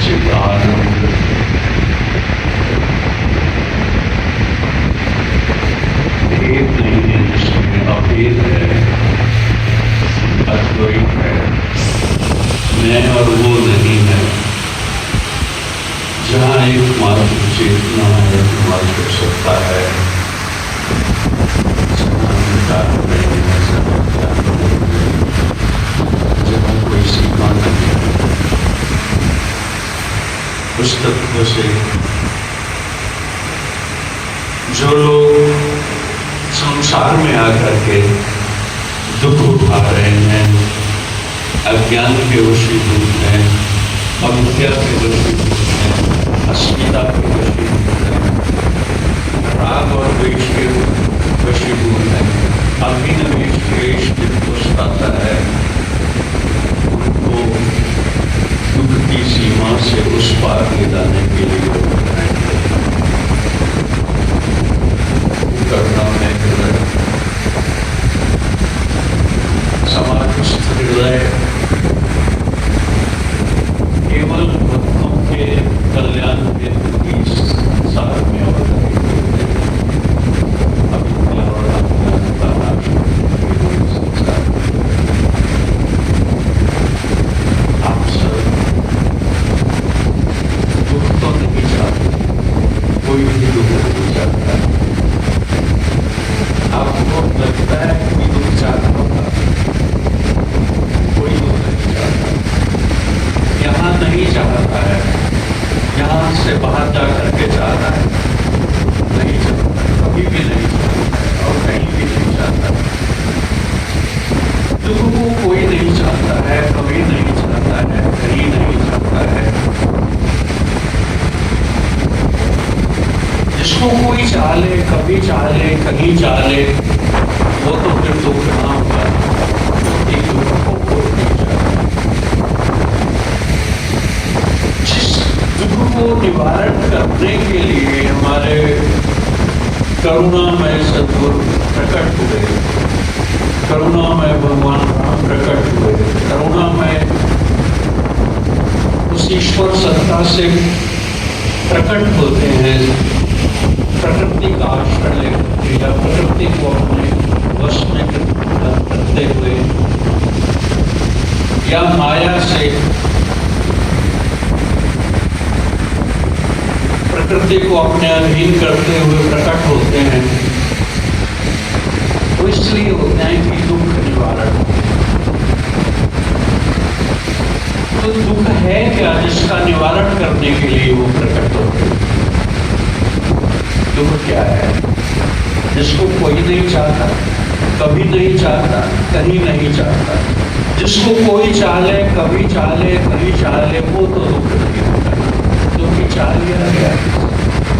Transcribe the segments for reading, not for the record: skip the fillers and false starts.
सच्चिदानंद भेद नहीं है, जिसमें अभेद है, अद्वैत है, मैं और वो नहीं है। जहाँ एकमात्र चेतना है, एकमात्र सत्ता है, जहाँ निकाल नहीं है, जहाँ कोई सीमा नहीं है। उस तत्व से जो लोग संसार में आकर के दुख उठा रहे हैं, अज्ञान के वशीभूत हैं, अविद्या के वशीभूत हैं, अस्मिता के वशीभूत हैं, राग और द्वेष के वशीभूत हैं, अभिनिवेश क्लेश जिनको सताता है, उनको दुख की सीमा से उस पार ले जाने के लिए करना है हृदय, समाधिस्थ हृदय केवल भक्तों के कल्याण के सार में आप सब दुख तो नहीं चाहते, कोई भी दुख नहीं चाहता। आपको लगता है कि दुख चाहता होगा, कोई दुख नहीं चाहता, यहाँ नहीं चाहता है, यहाँ से बाहर जा करके चाहता है, नहीं चाहता, कभी भी नहीं चाहता और कहीं भी नहीं चाहता। दुख को कोई नहीं चाहता है, कभी नहीं चाहता है, कहीं नहीं चाहता है। जिसको कोई चाले, कभी चाले, कहीं चाले, वो तो फिर दुख ना होगा। एक दुख को कोई नहीं चाहता। जिस दुख को निवारण करने के लिए हमारे करुणामय सद्गुरु प्रकट हुए, करुणामय भगवान राम प्रकट हुए, करुणामय उस ईश्वर सत्ता से प्रकट होते हैं। प्रकृति का आश्रय लेकर या प्रकृति को अपने वश में करते हुए या माया से प्रकृति को अपने अधीन करते हुए प्रकट होते हैं। वो इसलिए होते हैं कि दुख निवारण। तो दुख है क्या जिसका निवारण करने के लिए वो प्रकट होते हैं? दुख क्या है जिसको कोई नहीं चाहता, कभी नहीं चाहता, कहीं नहीं चाहता। जिसको कोई चाले, कभी चाले, कहीं चाले, वो तो दुख नहीं होता। दुख चाह लिया गया,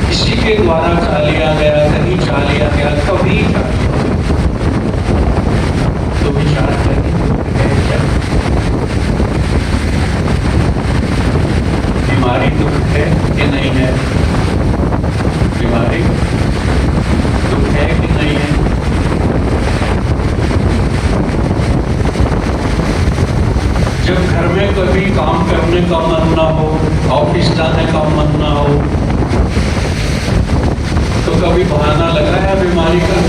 किसी के द्वारा चाह लिया गया, कहीं चाह लिया गया, कभी चाह लिया तो विचार करें दुख है क्या? बीमारी दुख है कि नहीं है? बीमारी दुख है कि नहीं है? जब घर में कभी काम करने का मन ना हो, ऑफिस जाने का मन ना हो, तो कभी बहाना लगा है बीमारी का?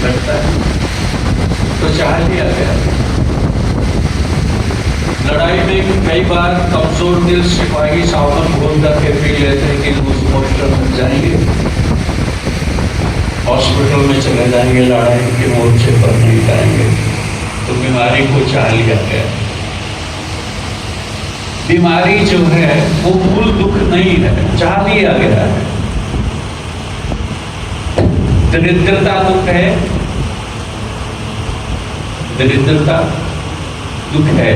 लगता है तो चाह लिया गया। लड़ाई में कई बार कमजोर दिल सिपाही सावन घोल करके पी लेते हैं कि हॉस्पिटल में जाएंगे, हॉस्पिटल में चले जाएंगे, लड़ाई के मोर्चे पर नहीं जाएंगे। तो बीमारी को चाह लिया गया। बीमारी जो है वो मूल दुख नहीं है, चाह लिया गया है। दरिद्रता दुख है, दरिद्रता दुख है,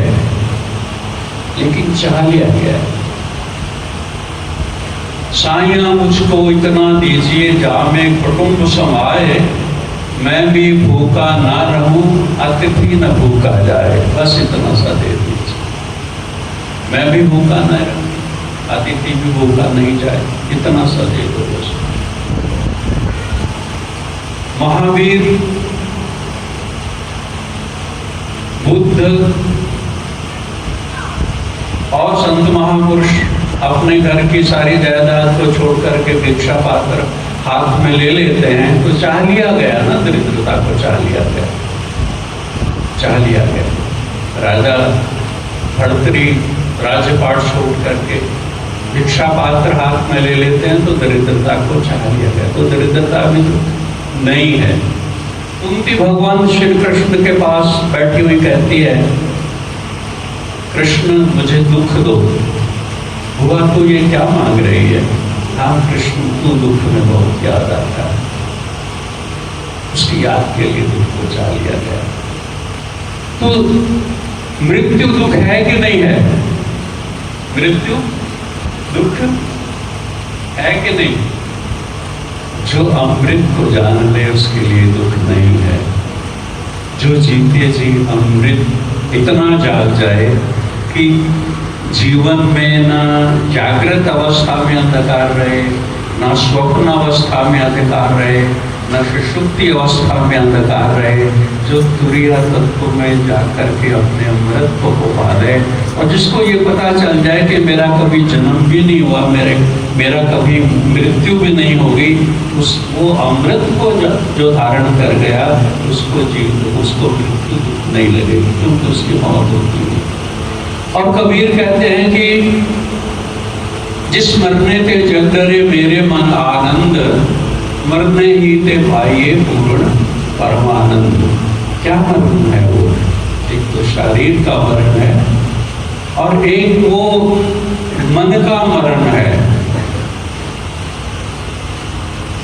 लेकिन चाह लिया गया है। साईं मुझको इतना दीजिए जामे कुटुंब समाए, मैं भी भूखा ना रहूं, अतिथि न भूखा जाए। बस इतना सा दे दीजिए, मैं भी भूखा न रहूं, अतिथि भी भूखा नहीं जाए, इतना सा दे दो बस। महावीर, बुद्ध और अपने घर की सारी जायदाद को छोड़ करके भिक्षा पात्र हाथ में ले लेते हैं तो चाह लिया गया ना, दरिद्रता को चाह लिया गया, चाह लिया गया। राजा भर्तृहरि राज्यपाट छोड़ करके भिक्षा पात्र हाथ में ले लेते हैं तो दरिद्रता को चाह लिया गया। तो दरिद्रता भी नहीं है। कुंती भगवान श्री कृष्ण के पास बैठी हुई कहती है, कृष्ण मुझे दुख दो। हुआ तो ये क्या मांग रही है? हाँ कृष्ण, तू दुख में बहुत याद आता है। उसकी याद के लिए दुख को चाह लिया गया। तो मृत्यु दुख है कि नहीं है? मृत्यु दुख है कि नहीं? जो अमृत को जान ले उसके लिए दुख नहीं है। जो जीते जी अमृत इतना जाग जाए कि जीवन में ना जागृत अवस्था में अंधकार रहे, ना स्वप्न अवस्था में अंधकार रहे, न सुषुप्ति अवस्था में अंधकार रहे, जो तुरीय तत्व में जाकर के अपने अमृत को पा ले, और जिसको ये पता चल जाए कि मेरा कभी जन्म भी नहीं हुआ, मेरा कभी मृत्यु भी नहीं होगी, वो अमृत को जो धारण कर गया उसको मृत्यु नहीं लगेगी, क्योंकि उसकी मौत होती है। और कबीर कहते हैं कि जिस मरने ते जग डरे मेरे मन आनंद, मरने ही ते पाइए पूर्ण परमानंद। क्या मरण है वो? एक तो शरीर का मरण है और एक वो मन का मरण है।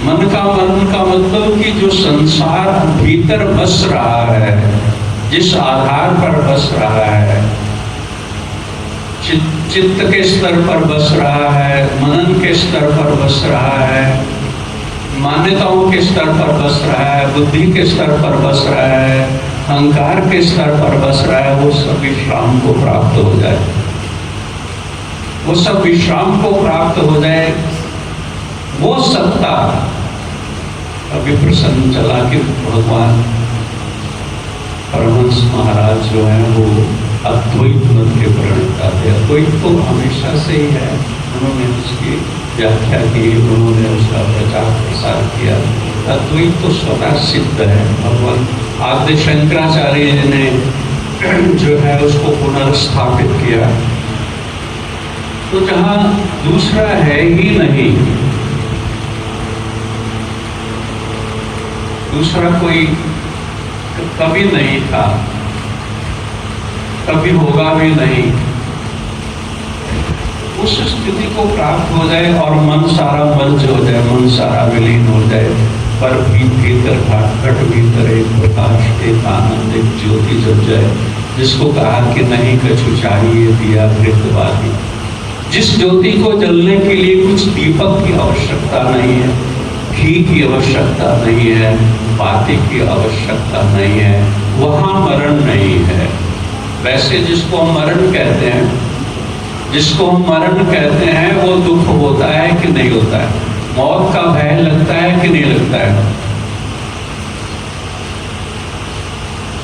मन का मरण का मतलब कि जो संसार भीतर बस रहा है, जिस आधार पर बस रहा है, चित्त के स्तर पर बस रहा है, मनन के स्तर पर बस रहा है, मान्यताओं के स्तर पर बस रहा है, बुद्धि के स्तर पर बस रहा है, अहंकार के स्तर पर बस रहा है, वो सब विश्राम को प्राप्त हो जाए, वो सब विश्राम को प्राप्त हो जाए। वो सत्ता अभी प्रसन्न चला कि भगवान परमहंस महाराज जो है वो अद्वैत मत के प्रणेता थे। अद्वैत तो हमेशा से ही है, उन्होंने उसकी व्याख्या की, उन्होंने उसका प्रचार प्रसार किया। अद्वैत तो स्वतः सिद्ध है। भगवान आद्य शंकराचार्य ने जो है उसको पुनर्स्थापित किया। तो जहाँ दूसरा है ही नहीं, दूसरा कोई कभी नहीं था, कभी होगा भी नहीं, उस स्थिति को प्राप्त हो जाए और मन सारा मंच हो जाए, मन सारा विलीन हो जाए, पर भी भीतर घट भीतर एक प्रकाश, एक आनंद, एक ज्योति जल जाए, जिसको कहा कि नहीं कछु चाहिए दिया मृतवादी। जिस ज्योति को जलने के लिए कुछ दीपक की आवश्यकता नहीं है, घी की आवश्यकता नहीं है, बाती की आवश्यकता नहीं है, वहां मरण नहीं है। वैसे जिसको हम मरण कहते हैं, जिसको हम मरण कहते हैं, वो दुख होता है कि नहीं होता है? मौत का भय लगता है कि नहीं लगता है?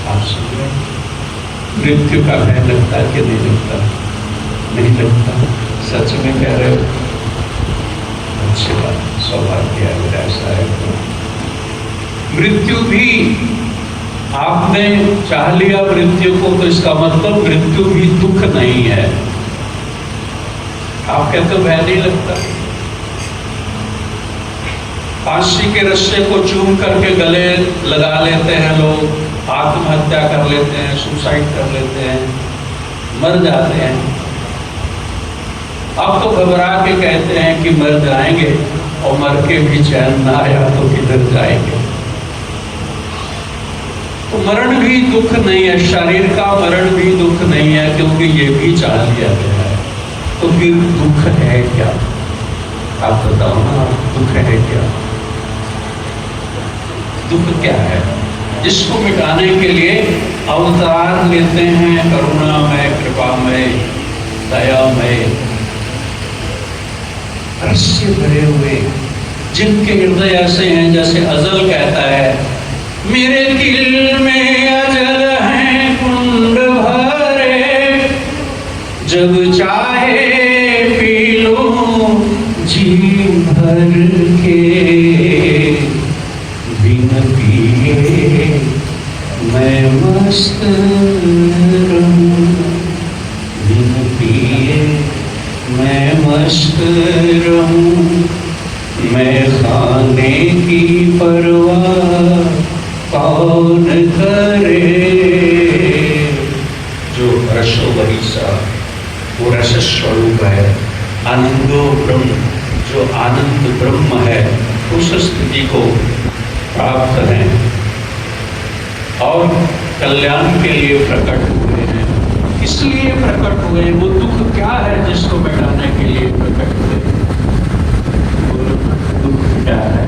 आप सुन रहे हैं? मृत्यु का भय लगता है कि नहीं लगता? नहीं लगता। सच में कह रहे हो? अच्छी बात, सौभाग्य है अगर ऐसा है तो। मृत्यु भी आपने चाह लिया मृत्यु को, तो इसका मतलब मृत्यु भी दुख नहीं है। आप कहते हो भय नहीं लगता? फांसी के रस्से को चूम करके गले लगा लेते हैं लोग, आत्महत्या कर लेते हैं, सुसाइड कर लेते हैं, मर जाते हैं। अब तो घबरा के कहते हैं कि मर जाएंगे, और मर के भी चैन ना आया तो किधर जाएंगे। तो मरण भी दुख नहीं है, शरीर का मरण भी दुख नहीं है, क्योंकि ये भी चाह लिया गया है। तो फिर दुख है क्या? आप बताओ ना, दुख है क्या? दुख क्या है? जिसको मिटाने के लिए अवतार लेते हैं करुणामय, कृपामय, दयामय, रस से भरे हुए, जिनके हृदय ऐसे हैं जैसे अजल कहता है, मेरे दिल में अजल हैं कुंड भरे, जब चाहे पी लो के बिन पिए मैं मस्त रहूं, बिन पिए मैं मस्त रहूं, मैं खाने की परवाह कौन करे। जो रसो वरीसा वो रस स्वरूप है, आनंदो ब्रह्म जो आनंद ब्रह्म है, उस स्थिति को प्राप्त है और कल्याण के लिए प्रकट हुए हैं। इसलिए प्रकट हुए, वो दुख क्या है जिसको मिटाने के लिए प्रकट हुए? वो दुख क्या है?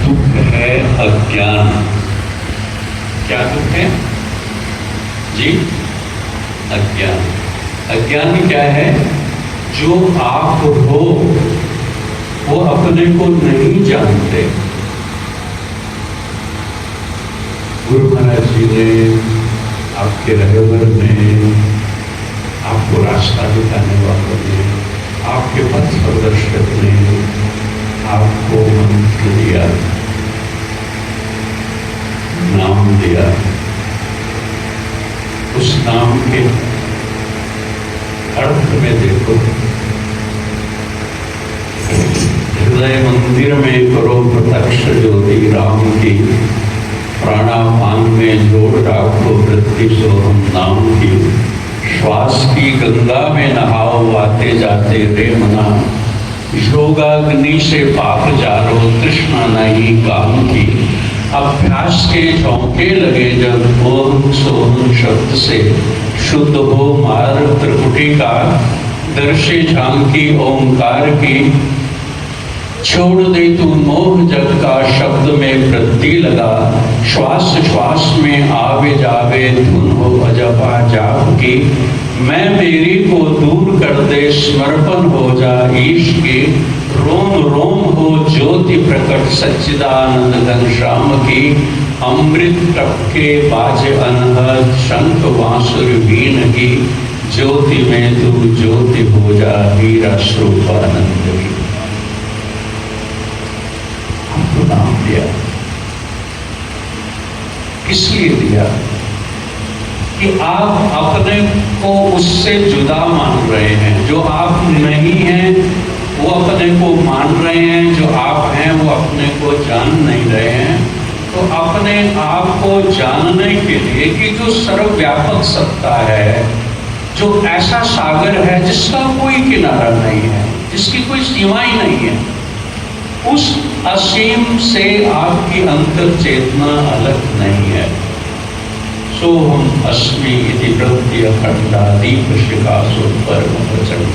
दुख है अज्ञान। क्या दुख है जी? अज्ञान। अज्ञान क्या है? जो आप हो वो अपने को नहीं जानते। गुरु महाराज जी ने, आपके रहबर ने, आपको रास्ता दिखाने वालों ने, आपके पथ प्रदर्शक ने आपको मंत्र दिया, नाम दिया। उस नाम के अर्थ में देखो, हृदय मंदिर में करो प्रत्यक्ष ज्योति राम की, प्राणापान में जोड़ राखो वृत्ति सोहम नाम की, श्वास की गंगा में नहाओ आते जाते रे मना, योगाग्नि से पाप जारो तृष्णा नहीं काम की। अभ्यास के झोंके लगे जब ओम सोहम शब्द से, शुद्ध हो मार्ग त्रिपुटी का, दर्शे झांकी ओंकार की, छोड़ दे तू मोह जग का शब्द में वृद्धि लगा, श्वास श्वास में आवे जावे धुन हो अजपा जाप की, मैं मेरी को दूर कर दे समर्पण हो जा ईश की, रोम रोम हो ज्योति प्रकट सच्चिदानंद घनश्याम की, अमृत टपके बाजे अनहद शंख बांसुर वीण की, ज्योति में तू ज्योति हो जा हीरा स्वरूपानंद की। हमको नाम दिया, इसलिए दिया कि आप अपने को उससे जुदा मान रहे हैं। जो आप नहीं हैं वो अपने को मान रहे हैं, जो आप हैं वो अपने को जान नहीं रहे हैं। तो अपने आप को जानने के लिए कि जो सर्वव्यापक सत्ता है, जो ऐसा सागर है जिसका कोई किनारा नहीं है, जिसकी कोई सीमा ही नहीं है, उस असीम से आपकी अंतर चेतना अलग नहीं है। सोहम अस्मि इति वृत्ति अखंडा दीप शिखासु परम प्रचंड,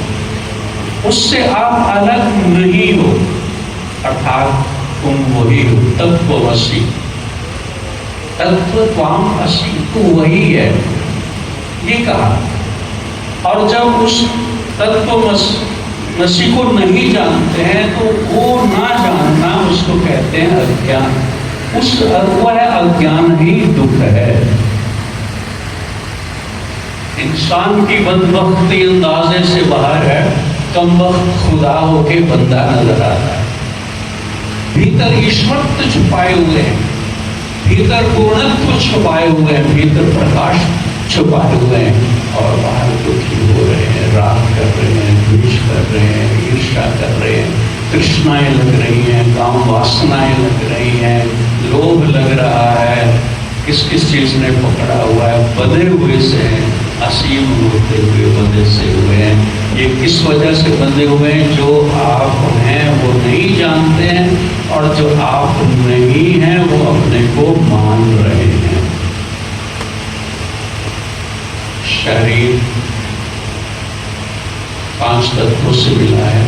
उससे आप अलग नहीं हो, अर्थात तुम वही हो, तत्वमसि, तत्वत्वाम असि, तू वही है, ये कहा। और जब उस तत्वमसि को नहीं जानते हैं तो वो ना जानना उसको कहते हैं अज्ञान। उस वह अज्ञान ही दुख है। इंसान की बदबख्ती अंदाजे से बाहर है, कम वक्त खुदा होके बंदा नजर आता है। भीतर ईश्वरत्व छुपाए हुए हैं, भीतर पूर्णत्व छुपाए हुए हैं, भीतर प्रकाश छुपाए हुए हैं, और बाहर दुखी हो रहे हैं, राग कर रहे हैं, द्वेष कर रहे हैं, ईर्ष्या कर रहे हैं, तृष्णाएं लग रही हैं, काम वासनाएं लग रही हैं, लोभ लग रहा है। किस किस चीज ने पकड़ा हुआ है? बंधे हुए से हैं, असीम होते हुए बंधे से हुए हैं। ये किस वजह से बंधे हुए हैं? जो आप हैं वो नहीं जानते हैं, और जो आप नहीं हैं वो अपने को मान रहे हैं। शरीर 5 तत्वों से मिला है।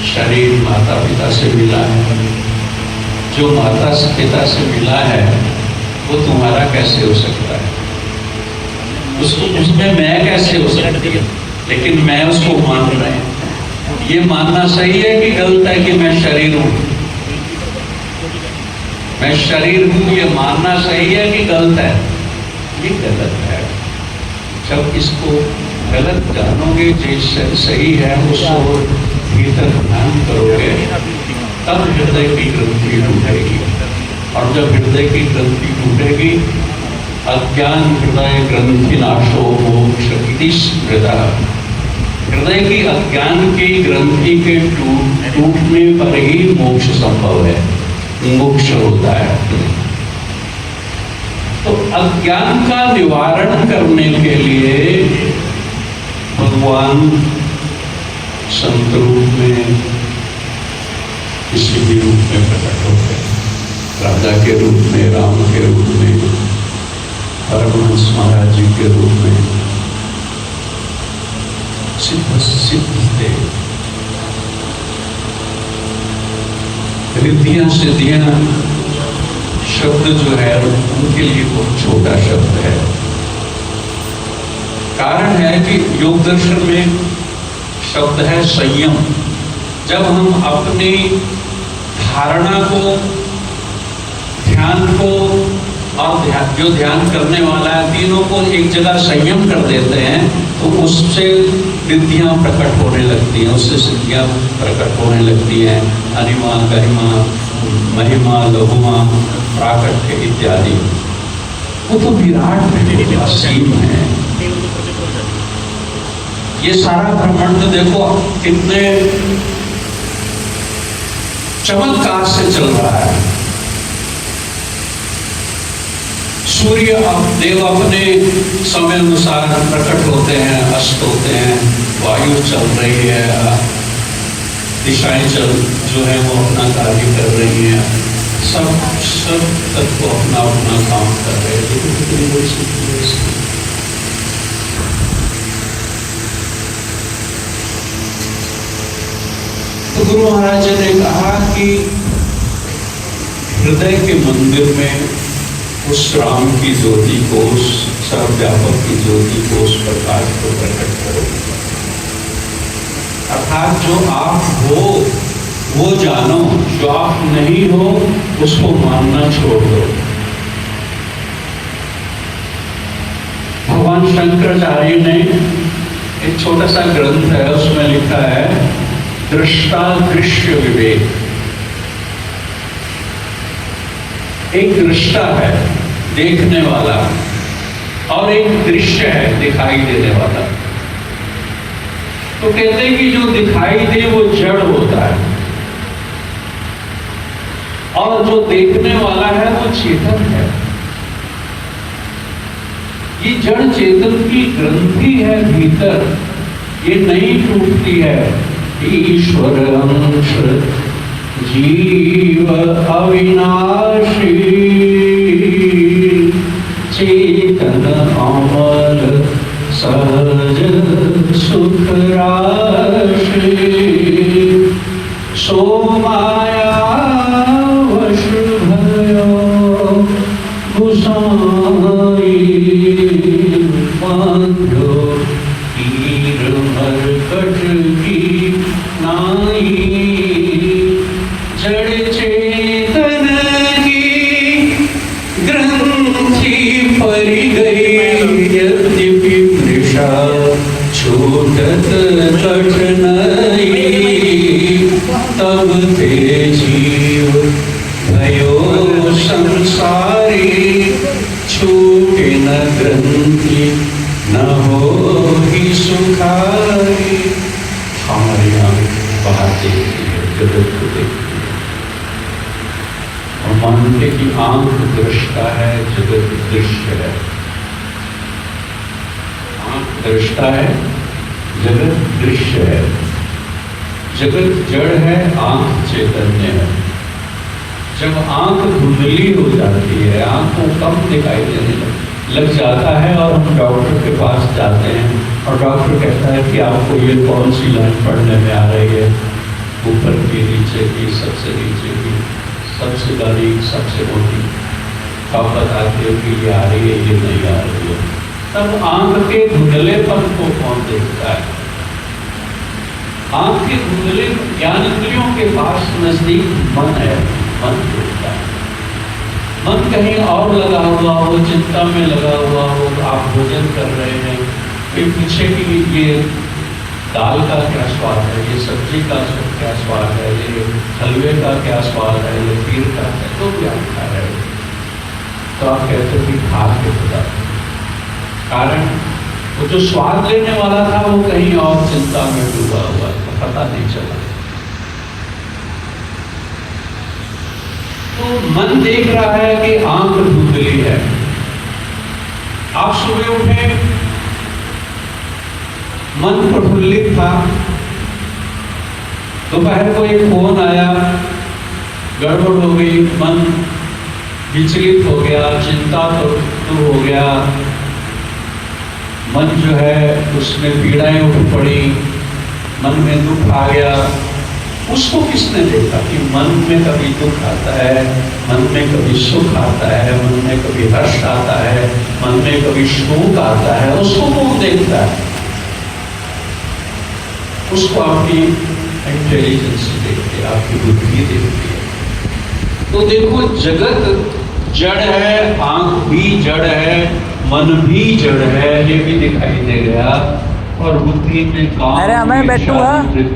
शरीर माता पिता से मिला है। जो माता पिता से मिला है वो तुम्हारा कैसे हो सकता है? उसको उसमें मैं कैसे हो सकती है? लेकिन मैं उसको मान रहे हैं। ये मानना सही है कि गलत है कि मैं शरीर हूं? मैं शरीर हूं ये मानना सही है कि गलत है? ये गलत है। जब इसको गलत जानोगे, जो सही है उसको भीतर ध्यान करोगे, तब हृदय की ग्रंथि टूटेगी। और जब हृदय की ग्रंथि टूटेगी, अज्ञान हृदय ग्रंथि नाशो मोक्ष इति स्मृतः। हृदय की अज्ञान की ग्रंथि के टूटने पर ही मोक्ष संभव है, मोक्ष होता है। तो अज्ञान का निवारण करने के लिए भगवान संत रूप में, किसी भी रूप में प्रकट होते हैं, राजा के रूप में, राम के रूप में, परमहंस महाराज जी के रूप में, सिद्ध रिद्धियां सिद्धियां शब्द जो है उनके लिए बहुत छोटा शब्द है। कारण है कि योग दर्शन में शब्द है संयम। जब हम अपनी धारणा को, ध्यान को और जो ध्यान करने वाला है, तीनों को एक जगह संयम कर देते हैं, तो उससे रिद्धियां प्रकट होने लगती हैं, उससे सिद्धियां प्रकट होने लगती हैं। अनिमा, गरिमा, महिमा, लघुमा, प्राकट्य इत्यादि। वो तो विराट है, असीम है। ये सारा ब्रह्मांड देखो कितने चमत्कार से चल रहा है। सूर्य देव अपने समय अनुसार प्रकट होते हैं, अस्त होते हैं, वायु चल रही है, दिशाएं जो है वो अपना कार्य कर रही हैं, सब तत्व अपना अपना काम कर रहे हैं। तो गुरु महाराज ने कहा कि हृदय के मंदिर में उस राम की ज्योति को, उस सर्वव्यापक की ज्योति को, उस प्रकाश को प्रकट करो। अर्थात जो आप हो वो जानो, जो आप नहीं हो उसको मानना छोड़ दो। भगवान शंकराचार्य ने एक छोटा सा ग्रंथ है, उसमें लिखा है दृष्टा दृश्य विवेक। एक दृष्टा है, देखने वाला, और एक दृश्य है, दिखाई देने वाला। तो कहते हैं कि जो दिखाई दे वो जड़ होता है, और जो देखने वाला है वो चेतन है। ये जड़ चेतन की ग्रंथि है भीतर, ये नहीं टूटती है। ईश्वर अंश जीव अविनाशी, चेतन अमर सहज सुख राशि, सो माया वश भयो गुसाई, बांधो तीर मरकट की नाई, जड़ चेतन की ग्रंथि पर गई, यद्यपि मृषा छूटत कठिनाई, तब ते जीव भयो संसारी, छूटे न ग्रंथि न हो ही सुखारी। हमारी आंख बाहर देखती है, जगत को देखती है, और मानते कि आंख दृष्टा है, जगत दृश्य है। आंख दृष्टा है, जगत दृश्य है। जगत जड़ है, आंख चैतन्य है। जब आंख धुंधली हो जाती है, आंख को कम दिखाई देने लग जाता है, और हम डॉक्टर के पास जाते हैं और डॉक्टर कहता है कि आपको ये कौन सी लाइन पढ़ने में आ रही है, ऊपर की, नीचे की, सबसे नीचे की, सबसे बारीक, सबसे मोटी। आप बताते हो कि ये आ रही है, ये नहीं आ रही है। तब आंख के धुंधलेपन को कौन देखता है? आंख के धुंधले ज्ञानेंद्रियों के पास नजदीक मन है, मन देखता है। मन कहीं और लगा हुआ हो, चिंता में लगा हुआ हो, आप भोजन कर रहे हैं, फिर पीछे की ये दाल का क्या स्वाद है, ये सब्जी का क्या स्वाद है, ये हलवे का क्या स्वाद है, ये खीर का है, तो भी आप खा रहे हो। तो आप कहते हो कि खा के बता। कारण वो जो स्वाद लेने वाला था वो कहीं और चिंता में डूबा हुआ था, पता नहीं चला। तो मन देख रहा है कि आंख धुंधली है। आप सुबह उठे, मन प्रफुल्लित था, दोपहर को एक फोन आया, गड़बड़ हो गई, मन विचलित हो गया, चिंता तो हो गया, मन जो है उसमें पीड़ाएं उठ पड़ी, मन में दुख आ गया। उसको किसने देखा कि मन में कभी दुख आता है, मन में कभी सुख आता है, मन में कभी हर्ष आता है, मन में कभी शोक आता है, उसको कौन देखता है? उसको आपकी इंटेलिजेंस देखती है, आपकी बुद्धि देखती है। तो देखो, जगत जड़ है, आंख भी जड़ है, मन भी जड़ है, ये भी दिखाई दे गया। और बुद्धि में काम, अरे हमें बैठू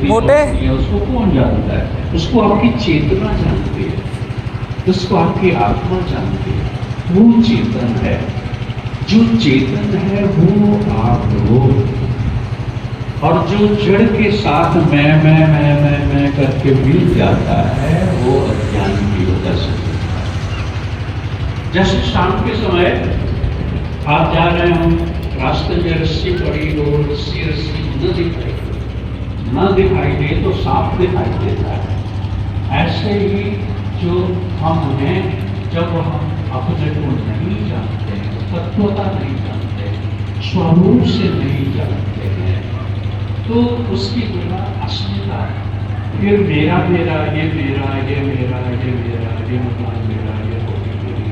मोटे, उसको कौन जानता है? उसको आपकी चेतना जानती है, उसको आपकी आत्मा जानती है। वो चेतन है, जो चेतन है वो आप हो। और जो जड़ के साथ मैं करके मिल जाता है वो अज्ञान की वजह से होता है। जैसे शाम के समय आप जा रहे हो, रास्ते में रस्सी पड़ी हो, रस्सी न दिखाई दे तो साफ दिखाई देता है। ऐसे ही जो हम हैं, जब हम अपने को नहीं जानते, तत्वता नहीं जानते, स्वरूप से नहीं जानते हैं, तो उसकी जगह अस्मिता है। फिर मेरा मेरा, ये मेरा, ये मेरा, ये मेरा, ये मकान मेरा, ये होगी मेरी,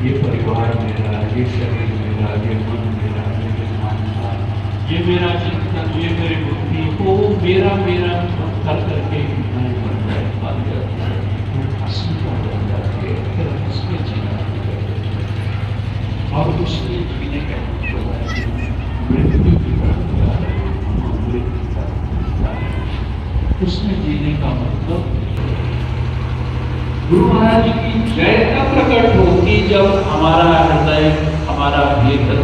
ये परिवार मेरा, ये शरीर मेरा, ये मन मेरा, ये मानता, ये मेरा चिंतन, ये मेरी बुद्धि को मेरा मेरा कर करके मैं बन जाता है, अस्मिता बन जाती है। फिर उसमें जीना और उसमें जीने का मृत्यु की तरफ, उसमें जीने का मतलब गुरु महाराज की जय का प्रकट होती जब हमारा हृदय, हमारा भीतर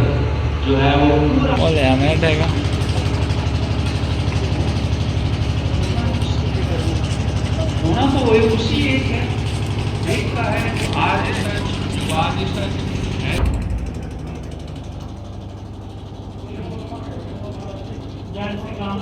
जो है वो पूरा होना, तो वही उसी एक है, एक का है जो आज सच, आज सच है। जय श्री राम।